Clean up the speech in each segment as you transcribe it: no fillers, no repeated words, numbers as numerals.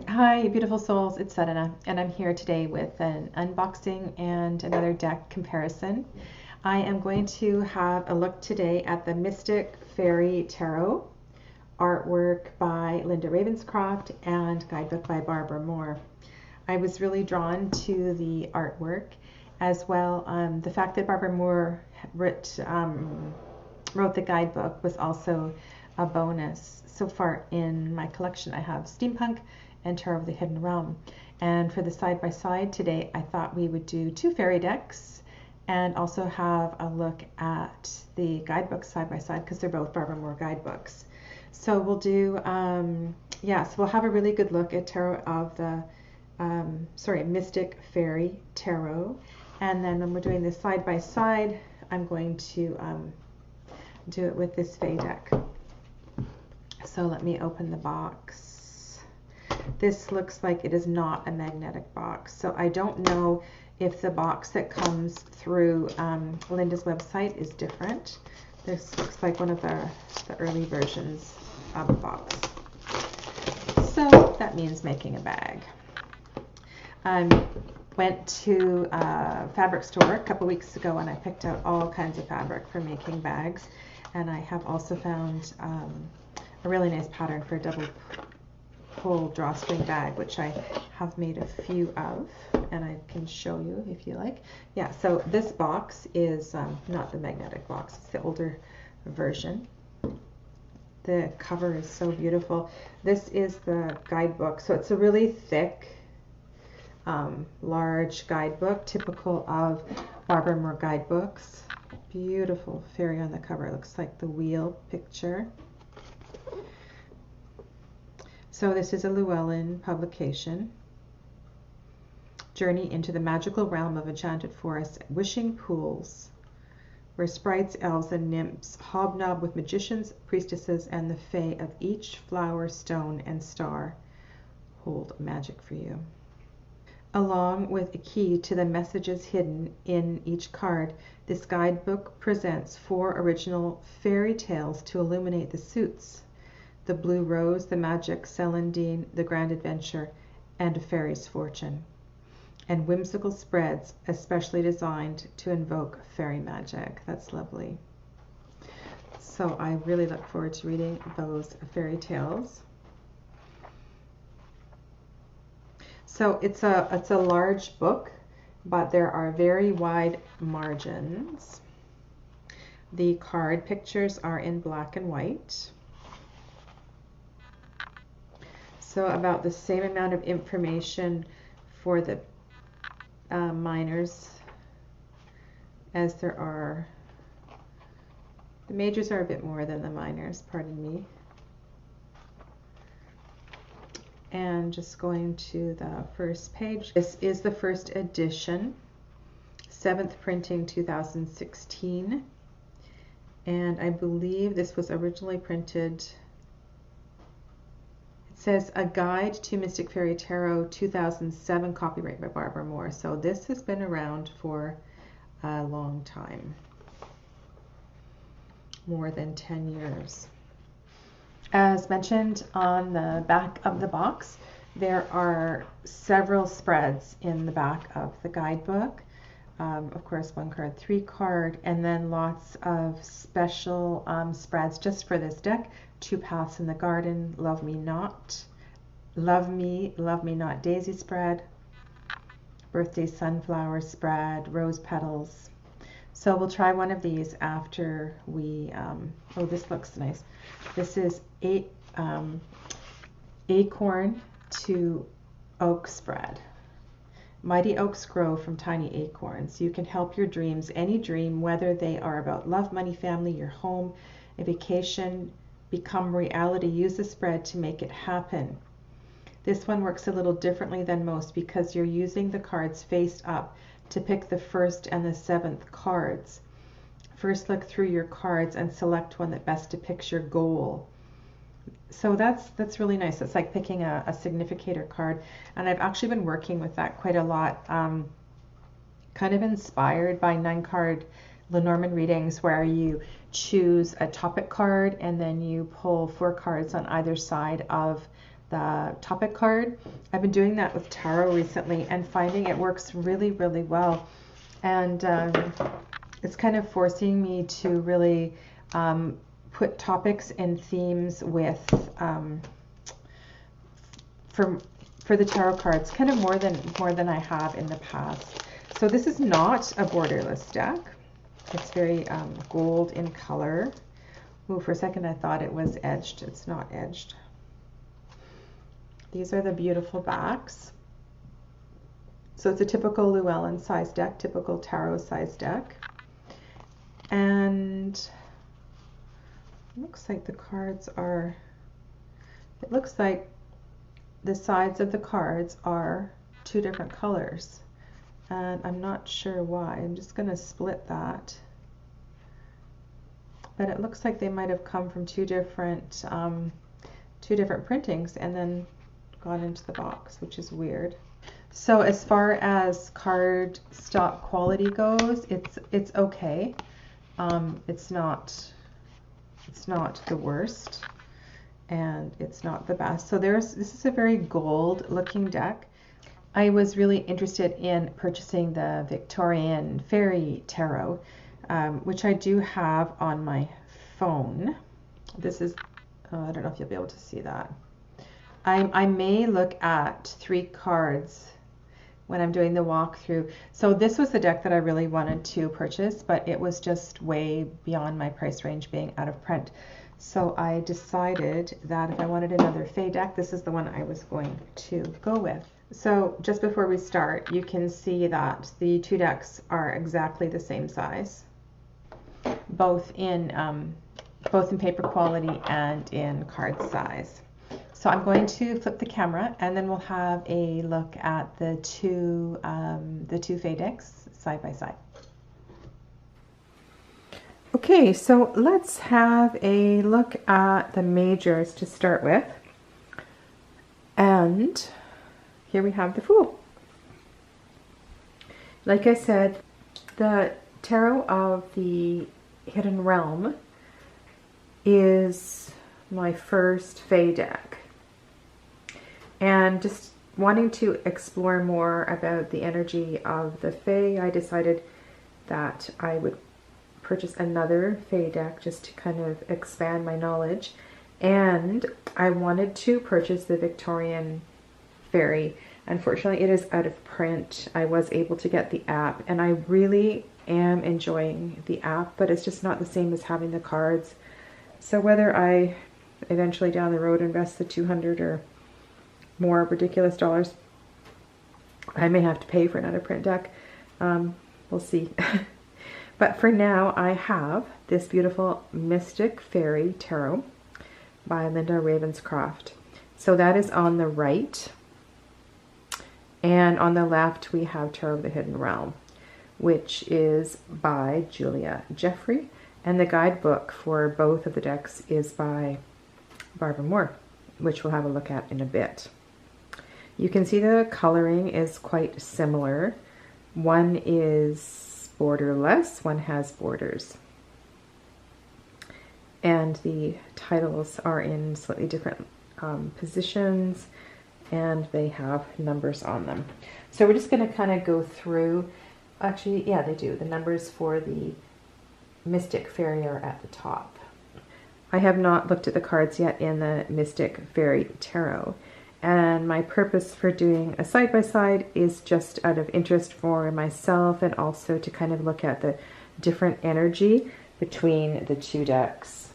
Hi, beautiful souls, it's Sadhana, and I'm here today with an unboxing and another deck comparison. I am going to have a look today at the Mystic Faerie Tarot, artwork by Linda Ravenscroft and guidebook by Barbara Moore. I was really drawn to the artwork as well. The fact that Barbara Moore wrote the guidebook was also a bonus. So far in my collection, I have Steampunk and Tarot of the Hidden Realm. And for the side-by-side today, I thought we would do two fairy decks and also have a look at the guidebook side-by-side because they're both Barbara Moore guidebooks. So we'll do, so we'll have a really good look at Tarot of the, Mystic Faerie Tarot. And then when we're doing this side-by-side, I'm going to do it with this Fae deck. So let me open the box. This looks like it is not a magnetic box. So I don't know if the box that comes through Linda's website is different. This looks like one of the early versions of the box. So that means making a bag. Went to a fabric store a couple weeks ago and I picked out all kinds of fabric for making bags. And I have also found a really nice pattern for a double pull drawstring bag, which I have made a few of, and I can show you if you like. Yeah, so this box is not the magnetic box, it's the older version. The cover is so beautiful. This is the guidebook, so it's a really thick, large guidebook, typical of Barbara Moore guidebooks. Beautiful fairy on the cover. It looks like the wheel picture. So this is a Llewellyn publication. Journey into the magical realm of enchanted forests, wishing pools, where sprites, elves, and nymphs hobnob with magicians, priestesses, and the fae of each flower, stone, and star hold magic for you. Along with a key to the messages hidden in each card, this guidebook presents 4 original fairy tales to illuminate the suits: the Blue Rose, the Magic, Celandine, the Grand Adventure, and a Fairy's Fortune, and whimsical spreads especially designed to invoke fairy magic. That's lovely. So I really look forward to reading those fairy tales. So it's a large book, but there are very wide margins. The card pictures are in black and white. So about the same amount of information for the minors as there are. The majors are a bit more than the minors, pardon me. And just going to the first page. This is the first edition, 7th printing 2016. And I believe this was originally printed, it says A Guide to Mystic Faerie Tarot 2007, copyright by Barbara Moore. So this has been around for a long time, more than 10 years. As mentioned on the back of the box, there are several spreads in the back of the guidebook. Of course, 1 card, 3 card, and then lots of special spreads just for this deck. 2 Paths in the Garden, Love Me Not, Love Me Not Daisy spread, Birthday Sunflower spread, Rose Petals. So we'll try one of these after we, oh, this looks nice. This is Acorn to Oak spread. Mighty oaks grow from tiny acorns. You can help your dreams, any dream, whether they are about love, money, family, your home, a vacation, become reality. Use the spread to make it happen. This one works a little differently than most because you're using the cards face up to pick the 1st and the 7th cards. First look through your cards and select one that best depicts your goal. So that's really nice. It's like picking a significator card, and I've actually been working with that quite a lot, kind of inspired by 9-card Lenormand readings where you choose a topic card and then you pull 4 cards on either side of the topic card. I've been doing that with tarot recently and finding it works really, really well. And it's kind of forcing me to really put topics and themes with for the tarot cards, kind of more than I have in the past. So this is not a borderless deck. It's very gold in color. Ooh, for a second I thought it was edged. It's not edged. These are the beautiful backs. So it's a typical Llewellyn size deck, typical tarot size deck. And it looks like the cards are, it looks like the sides of the cards are two different colors. And I'm not sure why. I'm just going to split that. But it looks like they might have come from two different printings and then gone into the box, which is weird. So as far as card stock quality goes, it's okay. It's not the worst, and it's not the best. So this is a very gold looking deck. I was really interested in purchasing the Victorian Faerie Tarot, which I do have on my phone. This is, I don't know if you'll be able to see that. I may look at 3 cards when I'm doing the walkthrough. So this was the deck that I really wanted to purchase, but it was just way beyond my price range being out of print. So I decided that if I wanted another Fae deck, this is the one I was going to go with. So just before we start, you can see that the 2 decks are exactly the same size, both in paper quality and in card size. So I'm going to flip the camera, and then we'll have a look at the two Fae decks side by side. Okay, so let's have a look at the majors to start with. And here we have the Fool. Like I said, the Tarot of the Hidden Realm is my first Fae deck. And just wanting to explore more about the energy of the Fae, I decided that I would purchase another Fae deck just to kind of expand my knowledge. And I wanted to purchase the Victorian Faerie. Unfortunately, it is out of print. I was able to get the app, and I really am enjoying the app, but it's just not the same as having the cards. So whether I eventually down the road invest the $200 or more ridiculous dollars, I may have to pay for another print deck. We'll see. But for now, I have this beautiful Mystic Faerie Tarot by Linda Ravenscroft. So that is on the right. And on the left, we have Tarot of the Hidden Realm, which is by Julia Jeffrey. And the guidebook for both of the decks is by Barbara Moore, which we'll have a look at in a bit. You can see the coloring is quite similar. One is borderless, one has borders. And the titles are in slightly different positions, and they have numbers on them. So we're just going to kind of go through, actually, yeah, they do. The numbers for the Mystic Faerie are at the top. I have not looked at the cards yet in the Mystic Faerie Tarot. And my purpose for doing a side-by-side is just out of interest for myself, and also to kind of look at the different energy between the 2 decks.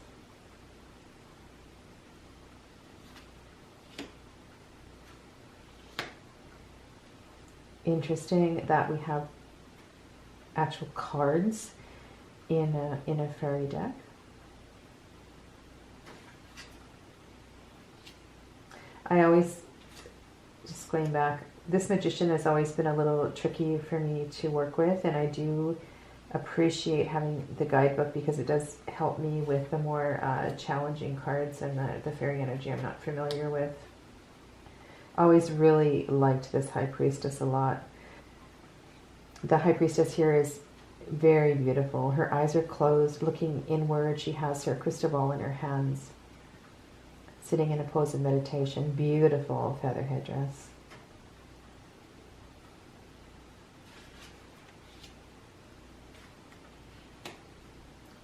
Interesting that we have actual cards in a fairy deck. I always, just going back, this magician has always been a little tricky for me to work with, and I do appreciate having the guidebook because it does help me with the more challenging cards and the fairy energy I'm not familiar with. Always really liked this High Priestess a lot. The High Priestess here is very beautiful. Her eyes are closed, looking inward. She has her crystal ball in her hands. sitting in a pose of meditation. Beautiful feather headdress.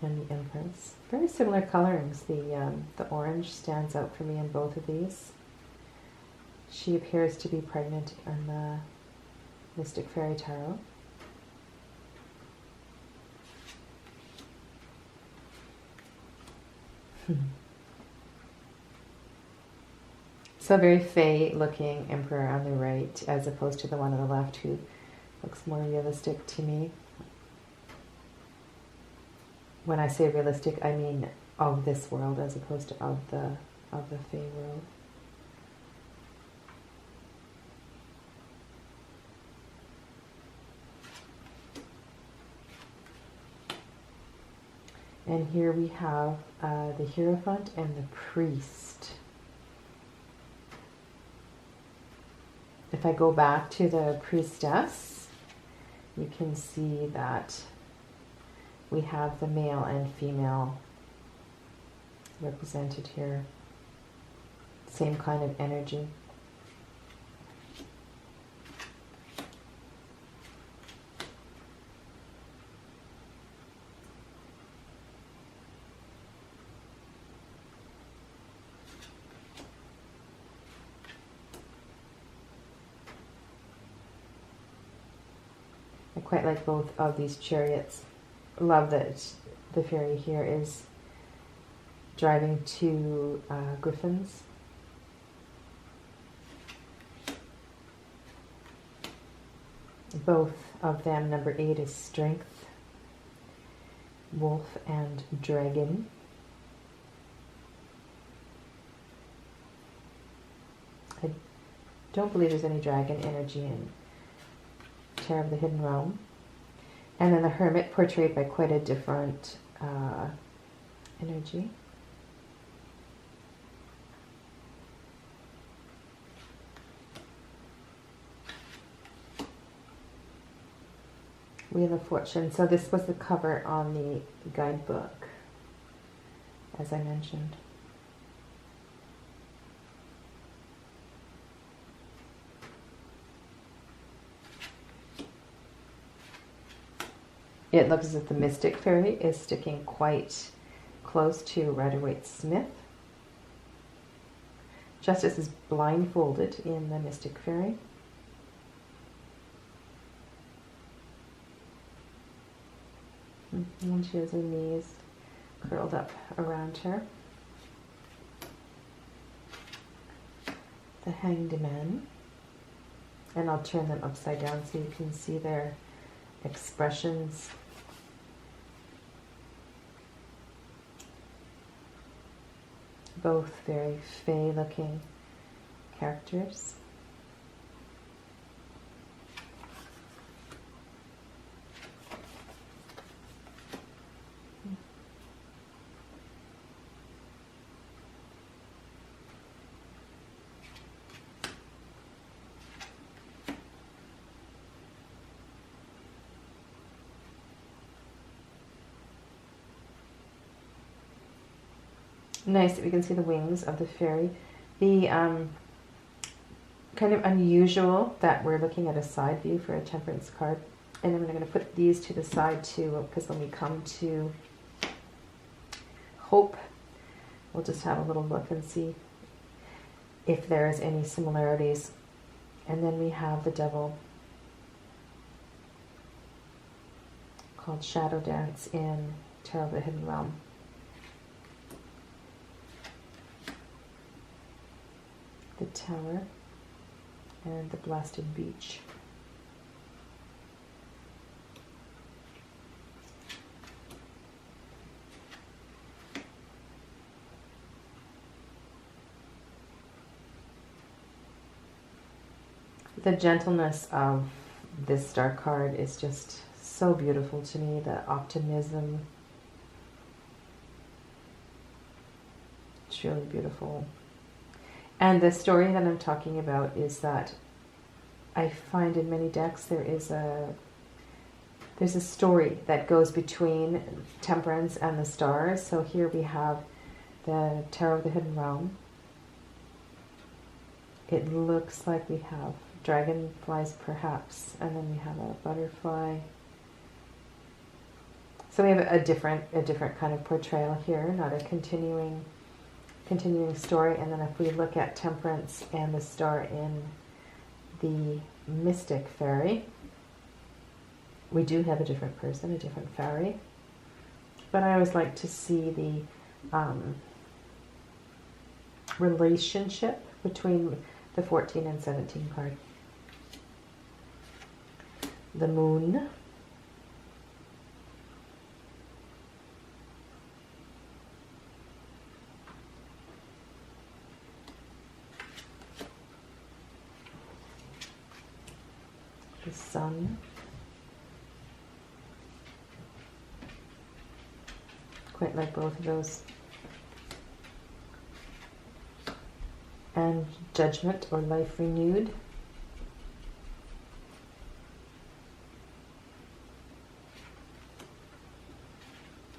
And the Empress. Very similar colorings. The orange stands out for me in both of these. She appears to be pregnant in the Mystic Faerie Tarot. So a very fey looking emperor on the right, as opposed to the one on the left who looks more realistic to me. When I say realistic, I mean of this world as opposed to of the fey world. And here we have the Hierophant and the Priest. If I go back to the Priestess, you can see that we have the male and female represented here. Same kind of energy. I quite like both of these chariots. Love that the fairy here is driving two griffins. Both of them, number 8 is strength, wolf and dragon. I don't believe there's any dragon energy in Tarot of the Hidden Realm. And then the Hermit, portrayed by quite a different energy. Wheel of Fortune. So this was the cover on the guidebook, as I mentioned. It looks as if the Mystic Fairy is sticking quite close to Rider-Waite-Smith. Justice is blindfolded in the Mystic Fairy. And she has her knees curled up around her. The Hanged Man. And I'll turn them upside down so you can see their expressions. Both very fey looking characters. Nice that we can see the wings of the fairy. The kind of unusual that we're looking at a side view for a Temperance card. And then I'm going to put these to the side too, because when we come to Hope, we'll just have a little look and see if there's any similarities. And then we have the Devil, called Shadow Dance in Tarot of the Hidden Realm. The Tower and the Blasted Beach. The gentleness of this star card is just so beautiful to me. The optimism. It's really beautiful. And the story that I'm talking about is that I find in many decks there's a story that goes between Temperance and the stars. So here we have the Tarot of the Hidden Realm, it looks like we have dragonflies perhaps, and then we have a butterfly. So we have a different kind of portrayal here, not a continuing story. And then if we look at Temperance and the star in the Mystic Fairy, we do have a different person, a different fairy. But I always like to see the relationship between the 14 and 17 card. The Moon. The Sun. Quite like both of those. And Judgment, or Life Renewed.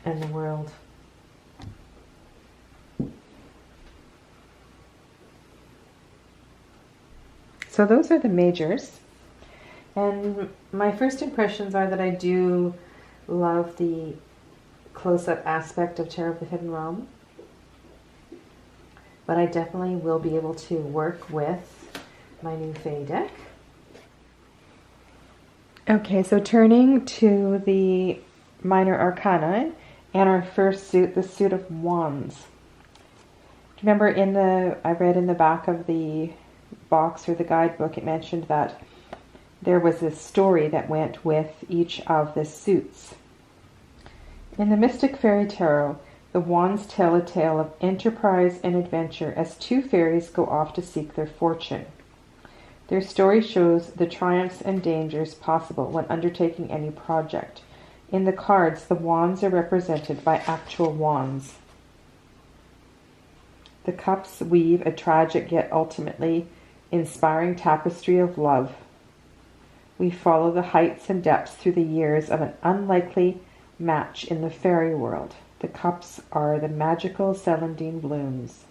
And the World. So those are the majors. And my first impressions are that I do love the close-up aspect of Tarot of the Hidden Realm. But I definitely will be able to work with my new Fae deck. Okay, so turning to the Minor Arcana and our first suit, the Suit of Wands. Remember I read in the back of the box or the guidebook, it mentioned that there was a story that went with each of the suits. In the Mystic Fairy Tarot, the Wands tell a tale of enterprise and adventure as two fairies go off to seek their fortune. Their story shows the triumphs and dangers possible when undertaking any project. In the cards, the wands are represented by actual wands. The cups weave a tragic yet ultimately inspiring tapestry of love. We follow the heights and depths through the years of an unlikely match in the fairy world. The cups are the magical celandine blooms.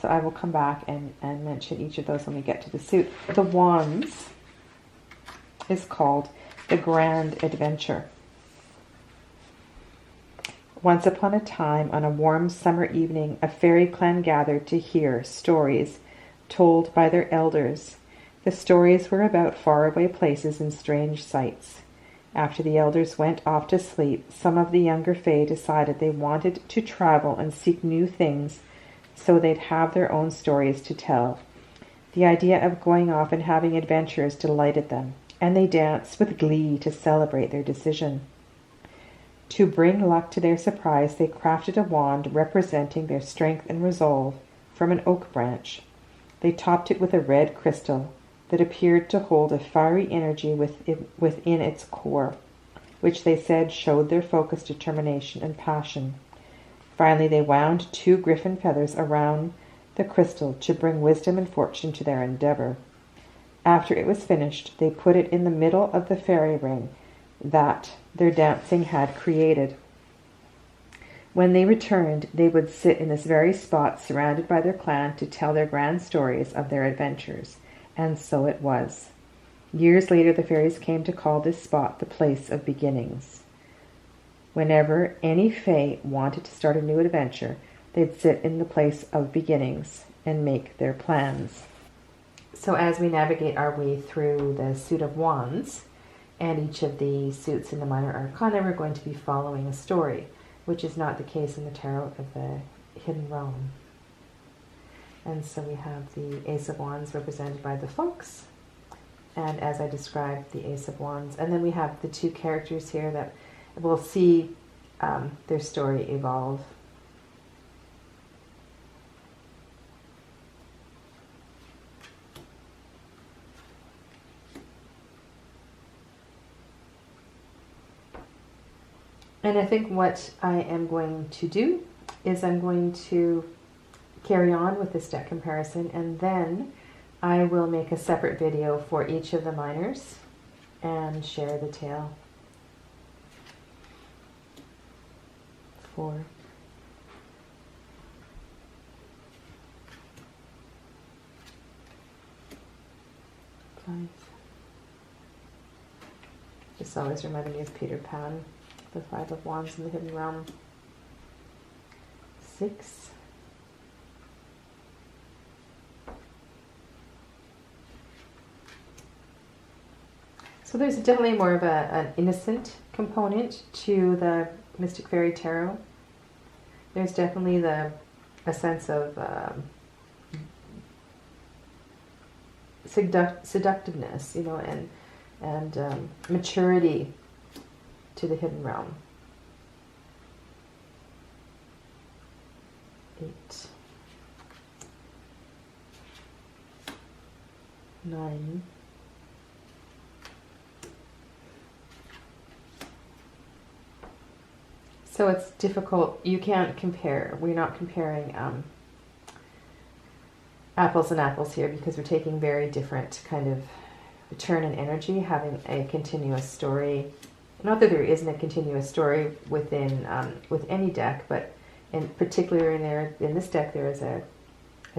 So I will come back and mention each of those when we get to the suit. The Wands is called the Grand Adventure. Once upon a time, on a warm summer evening, a fairy clan gathered to hear stories told by their elders. The stories were about faraway places and strange sights. After the elders went off to sleep, some of the younger fae decided they wanted to travel and seek new things so they'd have their own stories to tell. The idea of going off and having adventures delighted them, and they danced with glee to celebrate their decision. To bring luck to their surprise, they crafted a wand representing their strength and resolve from an oak branch. They topped it with a red crystal that appeared to hold a fiery energy within its core, which they said showed their focus, determination, and passion. Finally, they wound 2 griffin feathers around the crystal to bring wisdom and fortune to their endeavor. After it was finished, they put it in the middle of the fairy ring that their dancing had created. When they returned, they would sit in this very spot, surrounded by their clan, to tell their grand stories of their adventures. And so it was. Years later, the fairies came to call this spot the place of beginnings. Whenever any fae wanted to start a new adventure, they'd sit in the place of beginnings and make their plans. So as we navigate our way through the Suit of Wands and each of the suits in the Minor Arcana, we're going to be following a story, which is not the case in the Tarot of the Hidden Realm. And so we have the Ace of Wands represented by the fox, and as I described, the Ace of Wands. And then we have the 2 characters here that we'll see their story evolve. And I think what I am going to do is I'm going to carry on with this deck comparison, and then I will make a separate video for each of the minors and share the tale. 4, 5. This always reminded me of Peter Pan, the 5 of Wands in the Hidden Realm. 6. So there's definitely more of an innocent component to the Mystic Fairy Tarot. There's definitely a sense of seductiveness, you know, and maturity to the hidden realm. 8, 9. So it's difficult. You can't compare. We're not comparing apples and apples here, because we're taking very different kind of turn in energy, having a continuous story. Not that there isn't a continuous story within with any deck, but in particular in this deck there is a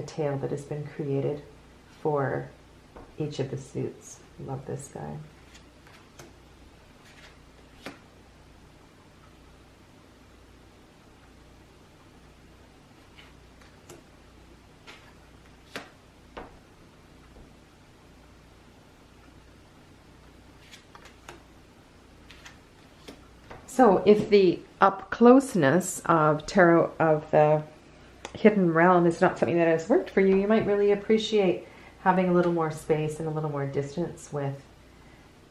tale that has been created for each of the suits. Love this guy. So if the up closeness of tarot of the hidden realm is not something that has worked for you, you might really appreciate having a little more space and a little more distance with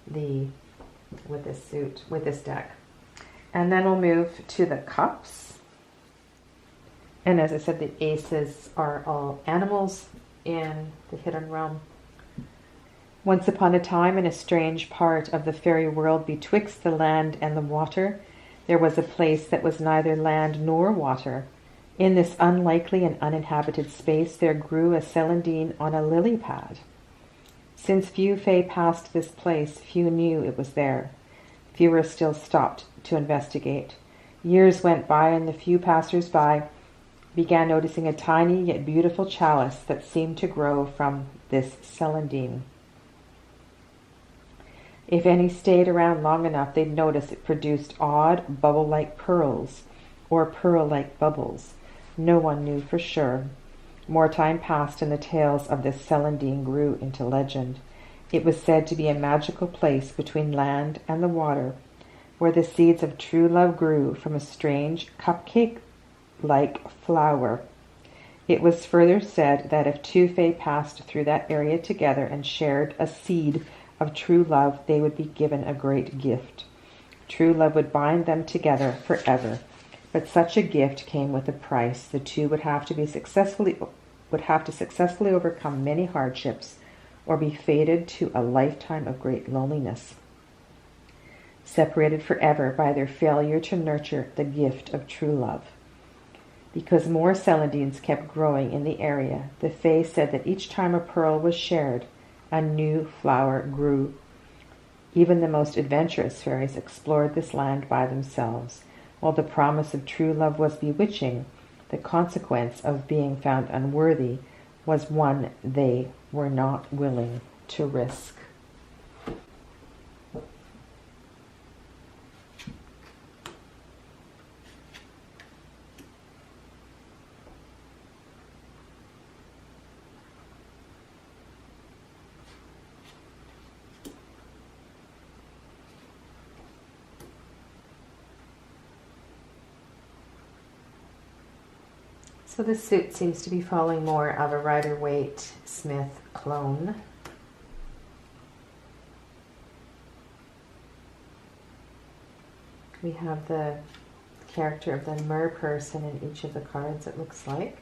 this suit, with this deck. And then we'll move to the cups. And as I said, the aces are all animals in the hidden realm. Once upon a time, in a strange part of the fairy world betwixt the land and the water, there was a place that was neither land nor water. In this unlikely and uninhabited space there grew a celandine on a lily pad. Since few fae passed this place, few knew it was there. Fewer still stopped to investigate. Years went by, and the few passers-by began noticing a tiny yet beautiful chalice that seemed to grow from this celandine. If any stayed around long enough, they'd notice it produced odd, bubble-like pearls, or pearl-like bubbles. No one knew for sure. More time passed, and the tales of this celandine grew into legend. It was said to be a magical place between land and the water, where the seeds of true love grew from a strange cupcake-like flower. It was further said that if two fae passed through that area together and shared a seed of true love, they would be given a great gift. True love would bind them together forever. But such a gift came with a price. The two would have to successfully overcome many hardships, or be fated to a lifetime of great loneliness, separated forever by their failure to nurture the gift of true love. Because more celandines kept growing in the area, the fae said that each time a pearl was shared, a new flower grew. Even the most adventurous fairies explored this land by themselves. While the promise of true love was bewitching, the consequence of being found unworthy was one they were not willing to risk. So this suit seems to be following more of a Rider-Waite-Smith clone. We have the character of the mer person in each of the cards, it looks like.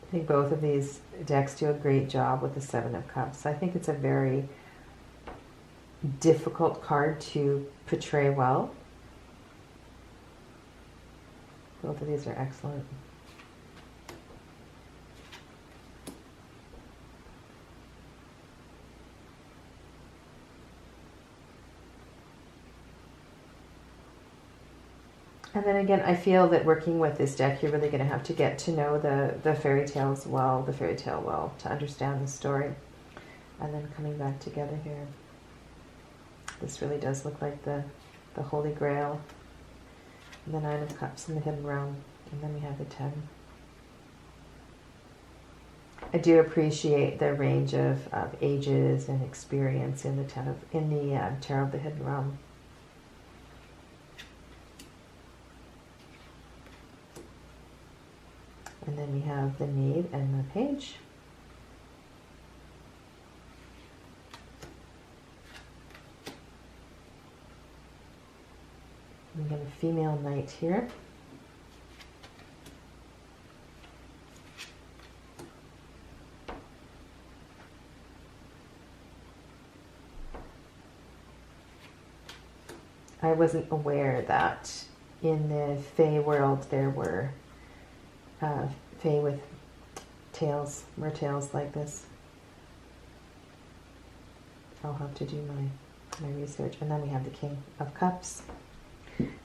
I think both of these decks do a great job with the Seven of Cups. I think it's a very difficult card to portray well. Both of these are excellent. And then again, I feel that working with this deck, you're really going to have to get to know the fairy tales well, the fairy tale well, to understand the story. And then coming back together here. This really does look like the Holy Grail. And the Nine of Cups in the Hidden Realm. And then we have the 10. I do appreciate the range of ages and experience in the Tarot of the Hidden Realm. And then we have the Knave and the Page. We have a female knight here. I wasn't aware that in the Fae world there were Fae with tails, mertails like this. I'll have to do my research. And then we have the King of Cups.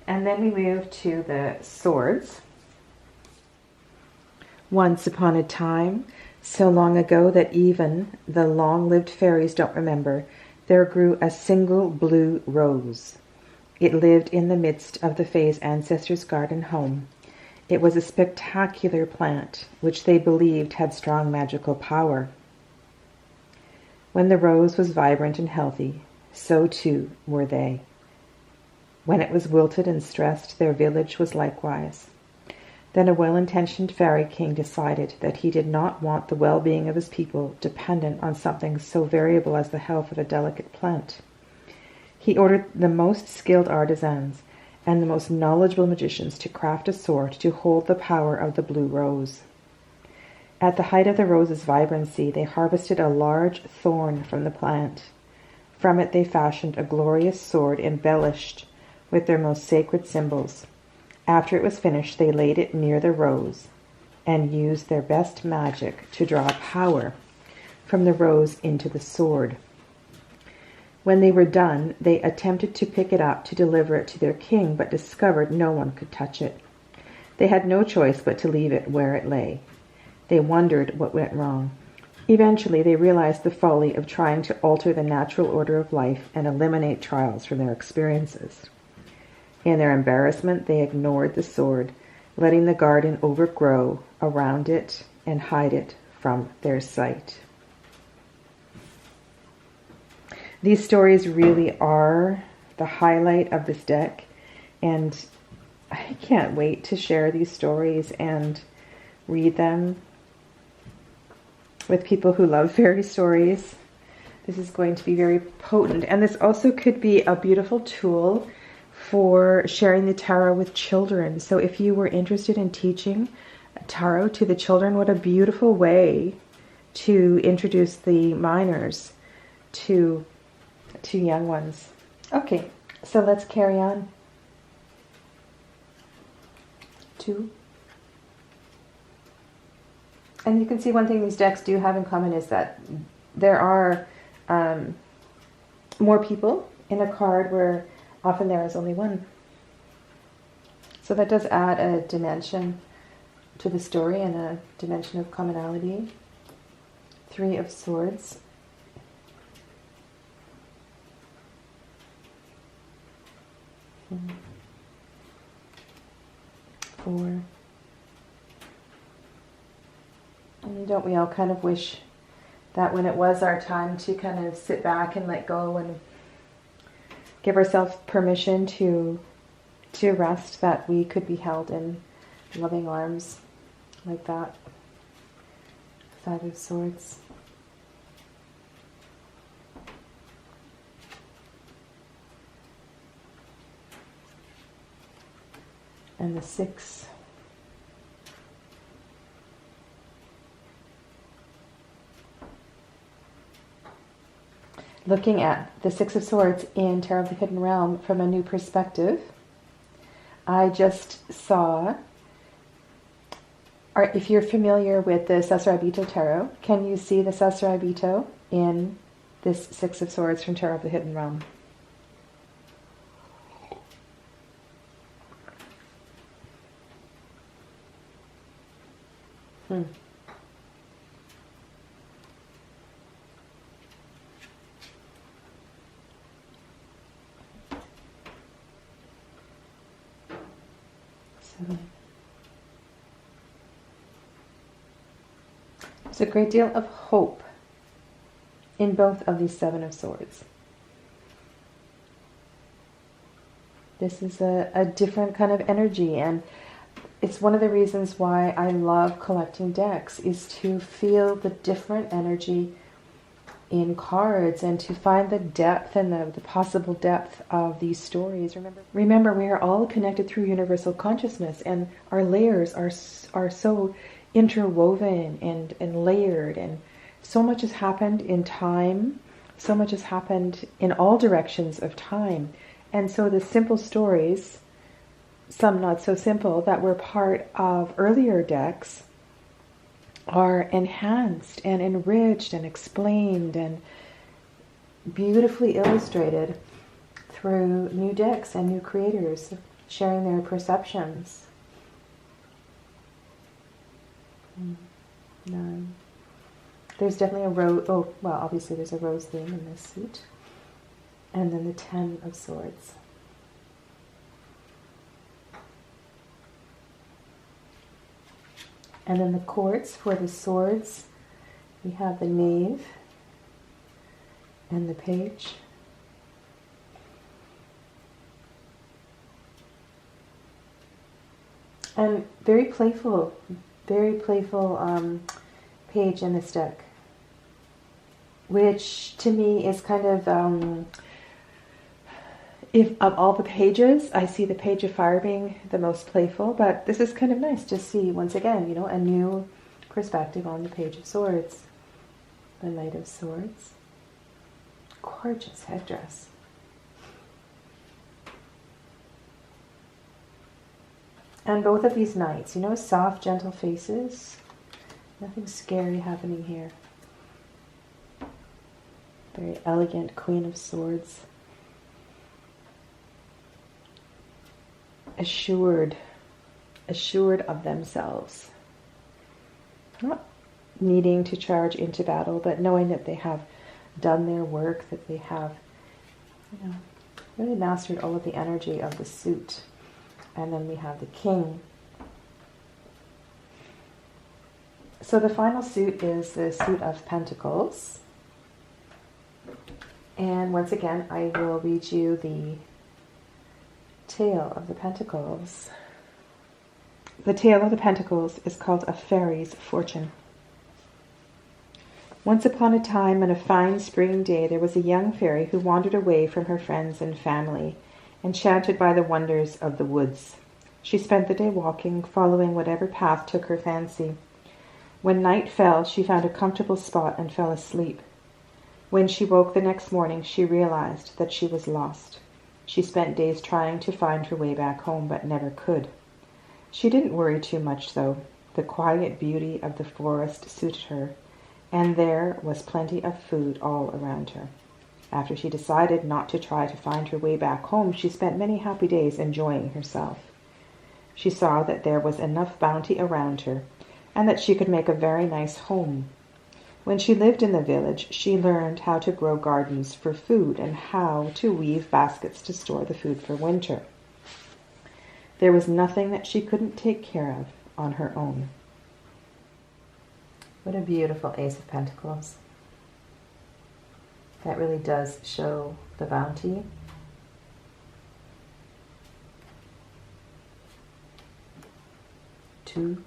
And then we move to the swords. Once upon a time, so long ago that even the long-lived fairies don't remember, there grew a single blue rose. It lived in the midst of the Fae's ancestors' garden home. It was a spectacular plant, which they believed had strong magical power. When the rose was vibrant and healthy, so too were they. When it was wilted and stressed, their village was likewise. Then a well-intentioned fairy king decided that he did not want the well-being of his people dependent on something so variable as the health of a delicate plant. He ordered the most skilled artisans and the most knowledgeable magicians to craft a sword to hold the power of the blue rose. At the height of the rose's vibrancy, they harvested a large thorn from the plant. From it they fashioned a glorious sword embellished with their most sacred symbols. After it was finished, they laid it near the rose and used their best magic to draw power from the rose into the sword. When they were done, they attempted to pick it up to deliver it to their king, but discovered no one could touch it. They had no choice but to leave it where it lay. They wondered what went wrong. Eventually, they realized the folly of trying to alter the natural order of life and eliminate trials from their experiences. In their embarrassment, they ignored the sword, letting the garden overgrow around it and hide it from their sight. These stories really are the highlight of this deck, and I can't wait to share these stories and read them with people who love fairy stories. This is going to be very potent, and this also could be a beautiful tool for sharing the tarot with children. So if you were interested in teaching tarot to the children, what a beautiful way to introduce the minors to young ones. Okay, so let's carry on. 2. And you can see one thing these decks do have in common is that there are more people in a card where often there is only one. So that does add a dimension to the story and a dimension of commonality. 3 of Swords. 4. And don't we all kind of wish that when it was our time to kind of sit back and let go and give ourselves permission to rest, that we could be held in loving arms like that. 5 of Swords. And the 6. Looking at the 6 of Swords in Tarot of the Hidden Realm from a new perspective, I just saw If you're familiar with the Sasarabito Tarot, can you see the Sasarabito in this Six of Swords from Tarot of the Hidden Realm? There's a great deal of hope in both of these Seven of Swords. This is a different kind of energy, and it's one of the reasons why I love collecting decks, is to feel the different energy in cards and to find the depth and the possible depth of these stories. Remember, we are all connected through universal consciousness, and our layers are so interwoven and layered, and so much has happened in time, so much has happened in all directions of time. And so the simple stories, some not so simple, that were part of earlier decks are enhanced and enriched and explained and beautifully illustrated through new decks and new creators sharing their perceptions. 9. There's definitely a rose. Oh, well, obviously there's a rose theme in this suit. And then the 10 of Swords. And then the courts for the swords, we have the Knave and the Page. And very playful page in this deck, which to me is kind of, if of all the pages, I see the Page of Fire being the most playful, but this is kind of nice to see, once again, a new perspective on the Page of Swords. The Knight of Swords. Gorgeous headdress. And both of these knights, soft, gentle faces. Nothing scary happening here. Very elegant Queen of Swords. Assured of themselves. Not needing to charge into battle, but knowing that they have done their work, that they have, really mastered all of the energy of the suit. And then we have the King. So the final suit is the suit of Pentacles. And once again, I will read you the Tale of the Pentacles. The Tale of the Pentacles is called A Faerie's Fortune. Once upon a time, on a fine spring day, there was a young fairy who wandered away from her friends and family, enchanted by the wonders of the woods. She spent the day walking, following whatever path took her fancy. When night fell, she found a comfortable spot and fell asleep. When she woke the next morning, she realized that she was lost. She spent days trying to find her way back home, but never could. She didn't worry too much, though. The quiet beauty of the forest suited her, and there was plenty of food all around her. After she decided not to try to find her way back home, she spent many happy days enjoying herself. She saw that there was enough bounty around her, and that she could make a very nice home. When she lived in the village, she learned how to grow gardens for food and how to weave baskets to store the food for winter. There was nothing that she couldn't take care of on her own. What a beautiful Ace of Pentacles. That really does show the bounty. Two.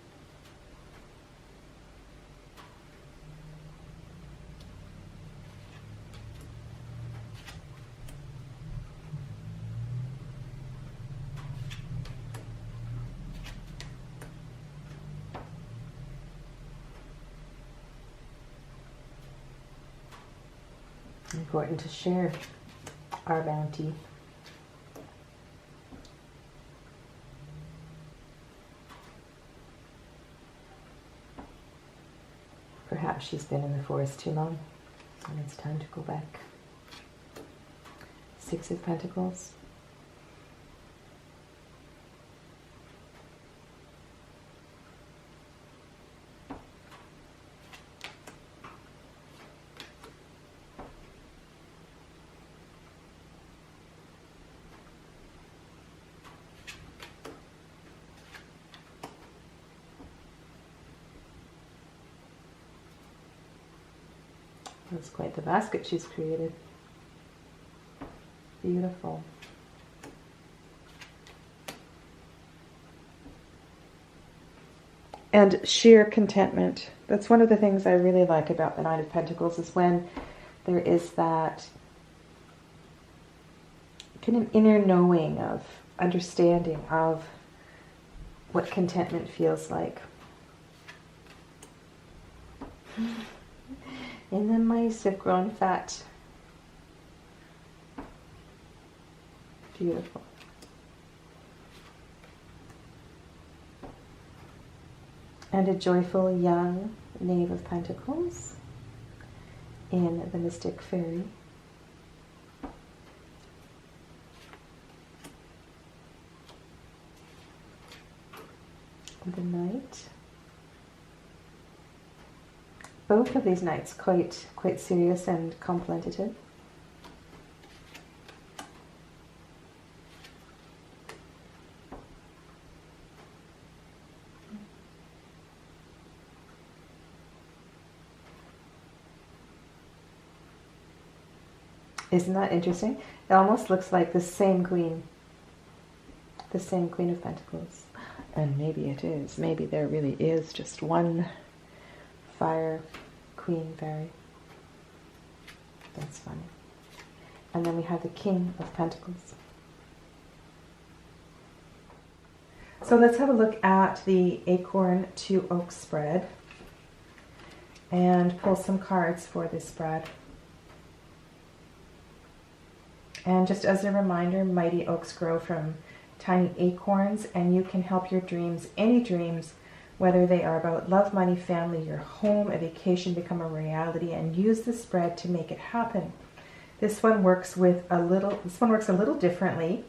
Important to share our bounty. Perhaps she's been in the forest too long and it's time to go back. Six of Pentacles. That's quite the basket she's created. Beautiful. And sheer contentment. That's one of the things I really like about the Nine of Pentacles, is when there is that kind of inner knowing of, understanding of what contentment feels like. And the mice have grown fat. Beautiful. And a joyful young Knave of Pentacles in the Mystic Faerie. The Knight. Both of these knights quite serious and contemplative. Isn't that interesting? It almost looks like the same queen. The same Queen of Pentacles. And maybe it is. Maybe there really is just one fire queen fairy. That's funny. And then we have the King of Pentacles. So let's have a look at the Acorn to Oak spread and pull some cards for this spread. And just as a reminder, mighty oaks grow from tiny acorns, and you can help your dreams, any dreams, whether they are about love, money, family, your home, a vacation, become a reality, and use the spread to make it happen. This one works a little differently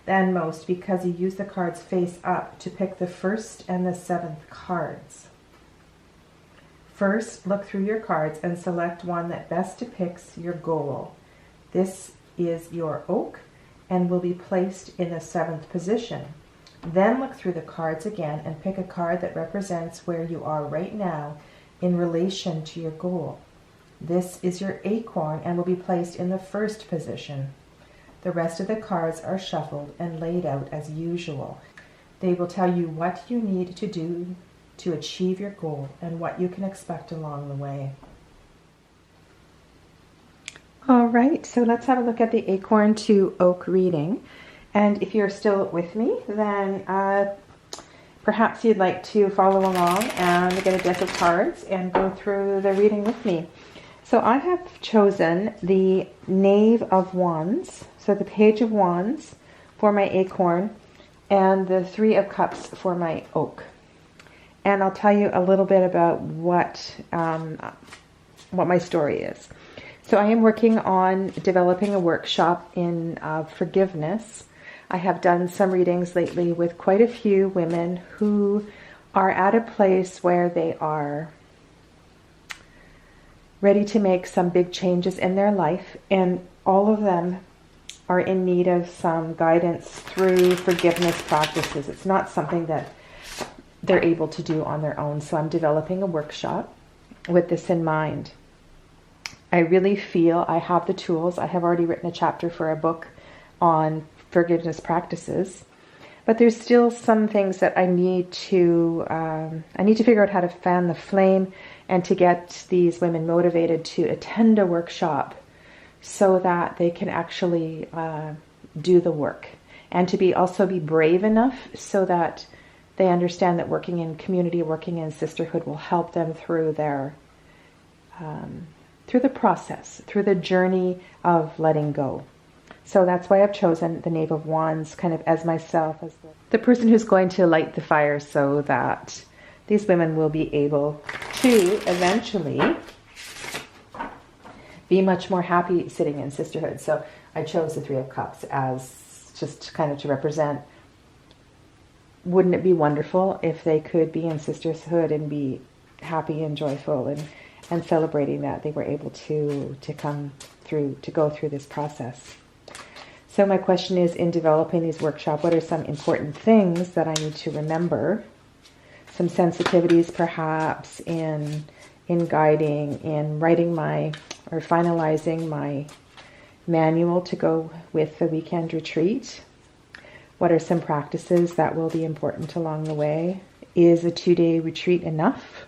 than most, because you use the cards face up to pick the first and the seventh cards. First, look through your cards and select one that best depicts your goal. This is your oak and will be placed in the seventh position. Then look through the cards again and pick a card that represents where you are right now in relation to your goal. This is your acorn and will be placed in the first position. The rest of the cards are shuffled and laid out as usual. They will tell you what you need to do to achieve your goal and what you can expect along the way. All right, so let's have a look at the Acorn to Oak reading. And if you're still with me, then perhaps you'd like to follow along and get a deck of cards and go through the reading with me. So I have chosen the Knave of Wands, so the Page of Wands for my Acorn, and the Three of Cups for my Oak. And I'll tell you a little bit about what my story is. So I am working on developing a workshop in forgiveness. I have done some readings lately with quite a few women who are at a place where they are ready to make some big changes in their life, and all of them are in need of some guidance through forgiveness practices. It's not something that they're able to do on their own, so I'm developing a workshop with this in mind. I really feel I have the tools. I have already written a chapter for a book on forgiveness practices, but there's still some things that I need to figure out how to fan the flame and to get these women motivated to attend a workshop so that they can actually do the work, and to also be brave enough so that they understand that working in community, working in sisterhood will help them through their through the process, through the journey of letting go. So that's why I've chosen the Knave of Wands kind of as myself, as the person who's going to light the fire, so that these women will be able to eventually be much more happy sitting in sisterhood. So I chose the Three of Cups as just kind of to represent, wouldn't it be wonderful if they could be in sisterhood and be happy and joyful and celebrating that they were able to come through, to go through this process. So my question is, in developing these workshops, what are some important things that I need to remember? Some sensitivities perhaps in guiding, in writing my, or finalizing my manual to go with the weekend retreat. What are some practices that will be important along the way? Is a 2-day retreat enough?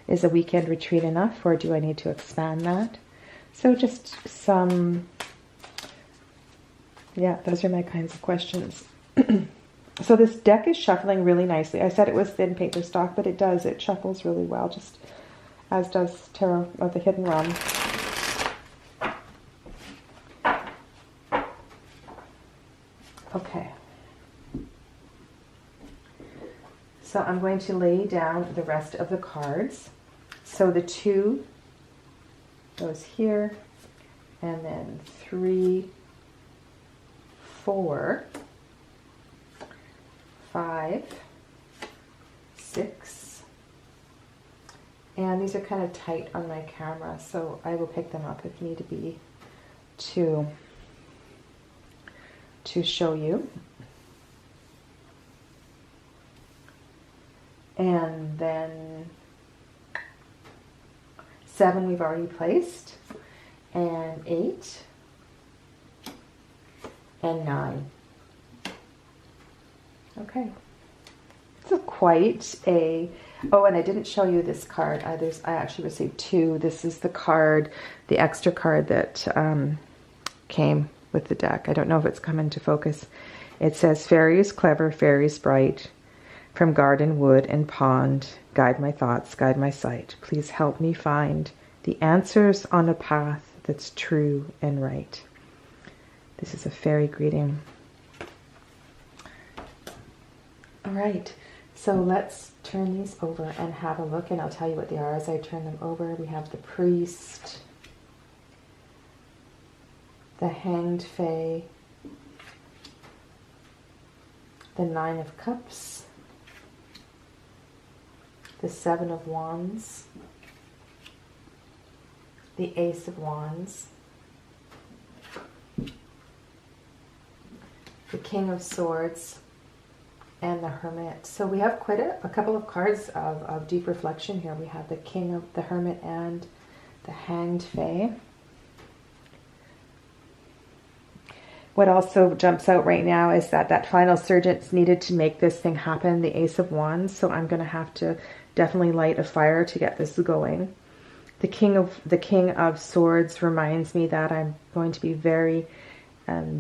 Is a weekend retreat enough, or do I need to expand that? So just some, yeah, those are my kinds of questions. So this deck is shuffling really nicely. I said it was thin paper stock, but it does. It shuffles really well, just as does Tarot of the Hidden Realm. Okay. So I'm going to lay down the rest of the cards. So the 2 goes here, and then 3, 4, 5, 6, and these are kind of tight on my camera, so I will pick them up if need to be to show you. And then 7 we've already placed, and 8, and 9. Okay. So quite a, oh, and I didn't show you this card. I actually received 2. This is the card, the extra card that came with the deck. I don't know if it's come into focus. It says, Faerie is clever, Faerie's bright. From garden, wood, and pond, guide my thoughts, guide my sight. Please help me find the answers on a path that's true and right. This is a fairy greeting. All right, so let's turn these over and have a look, and I'll tell you what they are as I turn them over. We have the Priest, the Hanged Fae, the 9 of Cups, the 7 of Wands, the Ace of Wands, the King of Swords, and the Hermit. So we have quite a couple of cards of deep reflection here. We have the King of the Hermit and the Hanged Fae. What also jumps out right now is that final surgeon's needed to make this thing happen, the Ace of Wands. So I'm going to have to definitely light a fire to get this going. The King of Swords reminds me that I'm going to be very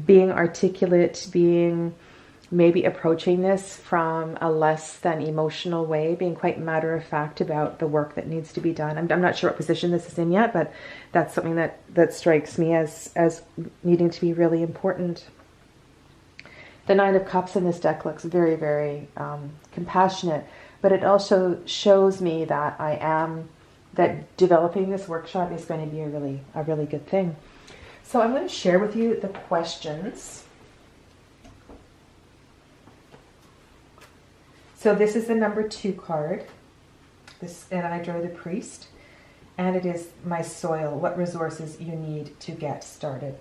being articulate, being maybe approaching this from a less than emotional way, being quite matter of fact about the work that needs to be done. I'm not sure what position this is in yet, but that's something that strikes me as needing to be really important. The 9 of Cups in this deck looks very, very compassionate, but it also shows me that that developing this workshop is going to be a really good thing. So I'm going to share with you the questions. So this is the number 2 card. And I drew the Priest. And it is my soil, what resources you need to get started.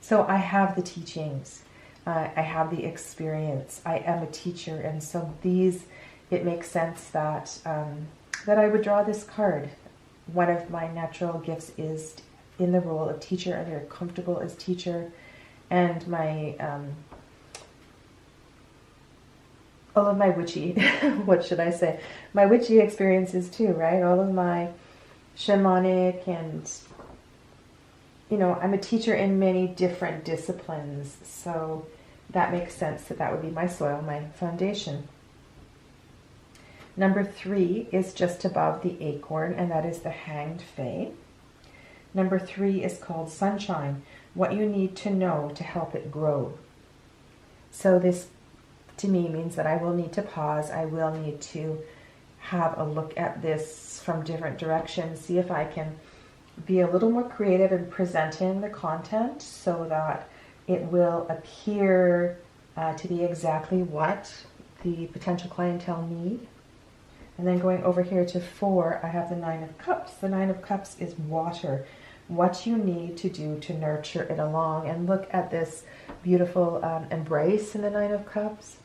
So I have the teachings. I have the experience. I am a teacher. And so it makes sense that I would draw this card. One of my natural gifts is in the role of teacher. I'm very comfortable as teacher. And my all of my witchy, what should I say? My witchy experiences too, right? All of my shamanic and, I'm a teacher in many different disciplines. So that makes sense that would be my soil, my foundation. Number 3 is just above the Acorn, and that is the Hanged Fae. Number 3 is called Sunshine, what you need to know to help it grow. So this to me means that I will need to pause. I will need to have a look at this from different directions, see if I can be a little more creative in presenting the content so that it will appear to be exactly what the potential clientele need. And then going over here to 4, I have the 9 of Cups. The 9 of Cups is water. What you need to do to nurture it along. And look at this beautiful embrace in the 9 of Cups.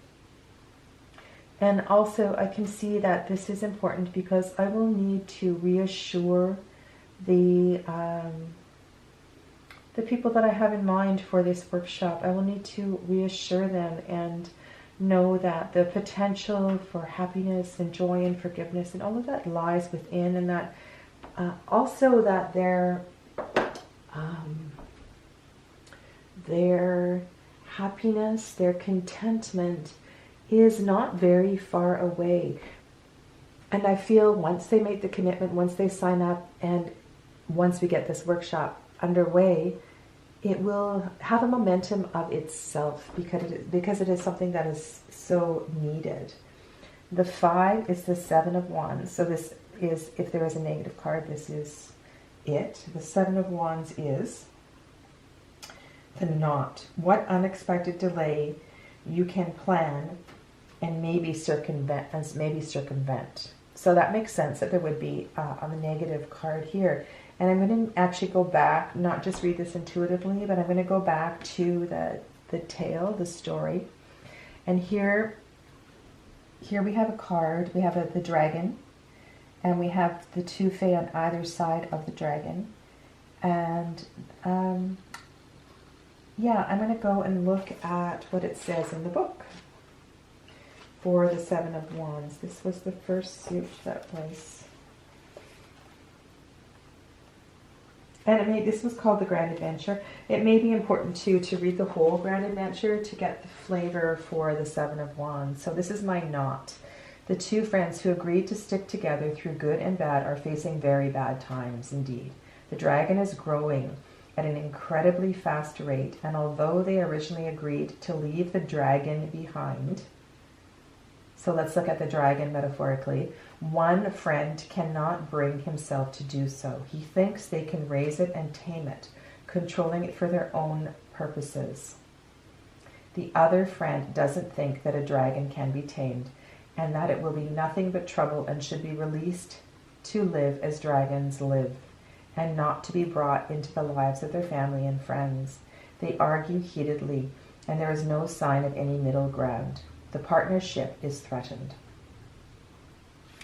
And also I can see that this is important because I will need to reassure the people that I have in mind for this workshop. I will need to reassure them and know that the potential for happiness and joy and forgiveness and all of that lies within, and that also that their happiness, their contentment is not very far away. And I feel once they make the commitment, once they sign up, and once we get this workshop underway, it will have a momentum of itself because it is something that is so needed. The 5 is the 7 of Wands. So this is, if there is a negative card, this is it. The 7 of Wands is the knot. What unexpected delay you can plan and maybe circumvent. So that makes sense that there would be a negative card here. And I'm going to actually go back, not just read this intuitively, but I'm going to go back to the tale, the story. And here we have a card. We have the dragon, and we have the 2 fae on either side of the dragon. And yeah, I'm going to go and look at what it says in the book for the 7 of Wands. This was the first suit that was... And this was called the Grand Adventure. It may be important too to read the whole Grand Adventure to get the flavor for the 7 of Wands. So this is my knot. The 2 friends who agreed to stick together through good and bad are facing very bad times indeed. The dragon is growing at an incredibly fast rate, and although they originally agreed to leave the dragon behind, so let's look at the dragon metaphorically. One friend cannot bring himself to do so. He thinks they can raise it and tame it, controlling it for their own purposes. The other friend doesn't think that a dragon can be tamed, and that it will be nothing but trouble and should be released to live as dragons live, and not to be brought into the lives of their family and friends. They argue heatedly, and there is no sign of any middle ground. The partnership is threatened.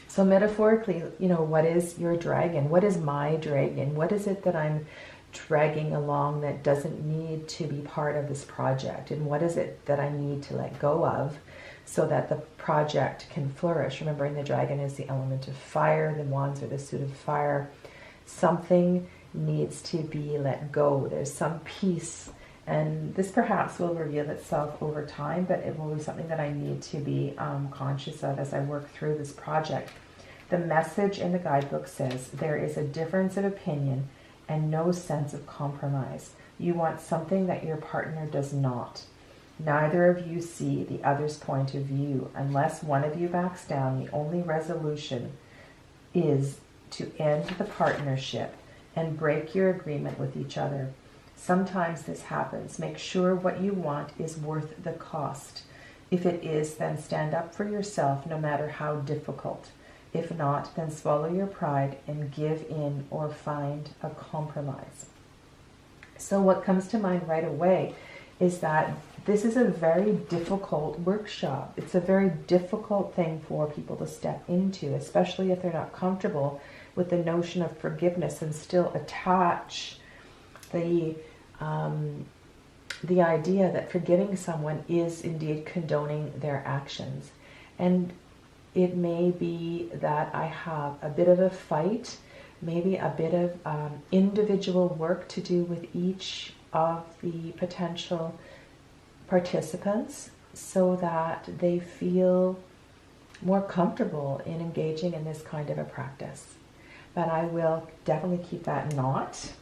So metaphorically, what is your dragon? What is my dragon? What is it that I'm dragging along that doesn't need to be part of this project? And what is it that I need to let go of so that the project can flourish? Remembering the dragon is the element of fire, the wands are the suit of fire. Something needs to be let go. There's some peace. And this perhaps will reveal itself over time, but it will be something that I need to be conscious of as I work through this project. The message in the guidebook says, there is a difference of opinion and no sense of compromise. You want something that your partner does not. Neither of you see the other's point of view. Unless one of you backs down, the only resolution is to end the partnership and break your agreement with each other. Sometimes this happens. Make sure what you want is worth the cost. If it is, then stand up for yourself no matter how difficult. If not, then swallow your pride and give in or find a compromise. So what comes to mind right away is that this is a very difficult workshop. It's a very difficult thing for people to step into, especially if they're not comfortable with the notion of forgiveness and still attach the idea that forgiving someone is indeed condoning their actions. And it may be that I have a bit of a fight, maybe a bit of individual work to do with each of the potential participants so that they feel more comfortable in engaging in this kind of a practice. But I will definitely keep that knot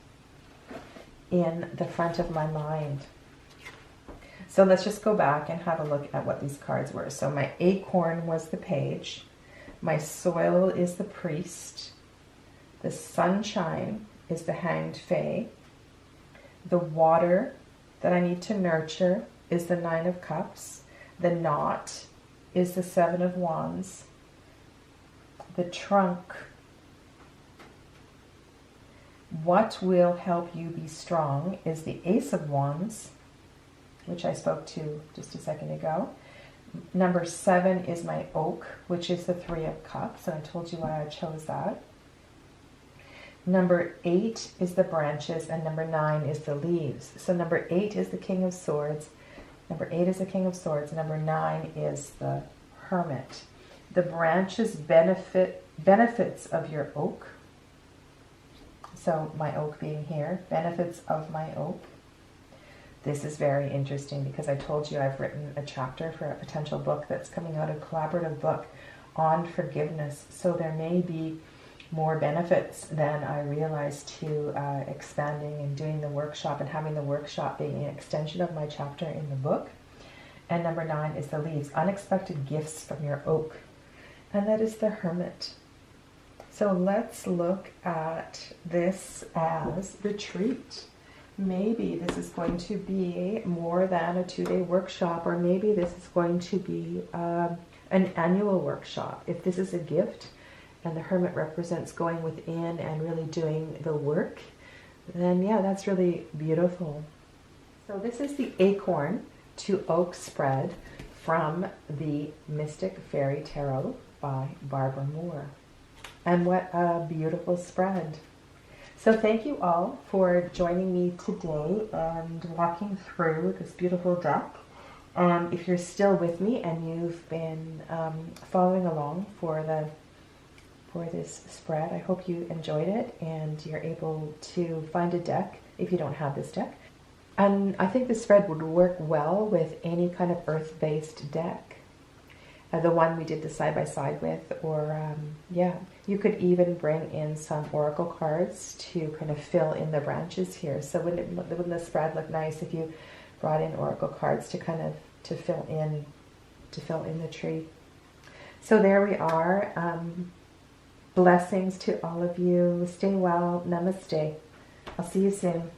in the front of my mind. So let's just go back and have a look at what these cards were. So my acorn was the page. My soil is the priest. The sunshine is the hanged fae. The water that I need to nurture is the 9 of cups. The knot is the 7 of wands. The trunk. What will help you be strong is the Ace of Wands, which I spoke to just a second ago. Number 7 is my oak, which is the 3 of cups, and I told you why I chose that. Number 8 is the branches, and number 9 is the leaves. So number 8 is the King of Swords. Number 8 is the King of Swords. Number 9 is the Hermit. The branches benefits of your oak. So my oak being here, benefits of my oak. This is very interesting because I told you I've written a chapter for a potential book that's coming out, a collaborative book on forgiveness. So there may be more benefits than I realized to expanding and doing the workshop, and having the workshop being an extension of my chapter in the book. And number 9 is the leaves, unexpected gifts from your oak. And that is the Hermit. So let's look at this as retreat. Maybe this is going to be more than a 2-day workshop, or maybe this is going to be an annual workshop. If this is a gift and the Hermit represents going within and really doing the work, then yeah, that's really beautiful. So this is the Acorn to Oak spread from the Mystic Faerie Tarot by Barbara Moore. And what a beautiful spread. So thank you all for joining me today and walking through this beautiful deck. If you're still with me and you've been following along for this spread, I hope you enjoyed it and you're able to find a deck if you don't have this deck. And I think this spread would work well with any kind of earth-based deck. The one we did the side-by-side with, or yeah, you could even bring in some oracle cards to kind of fill in the branches here. So wouldn't the spread look nice if you brought in oracle cards to kind of to fill in the tree? So there we are. Blessings to all of you. Stay well. Namaste. I'll see you soon.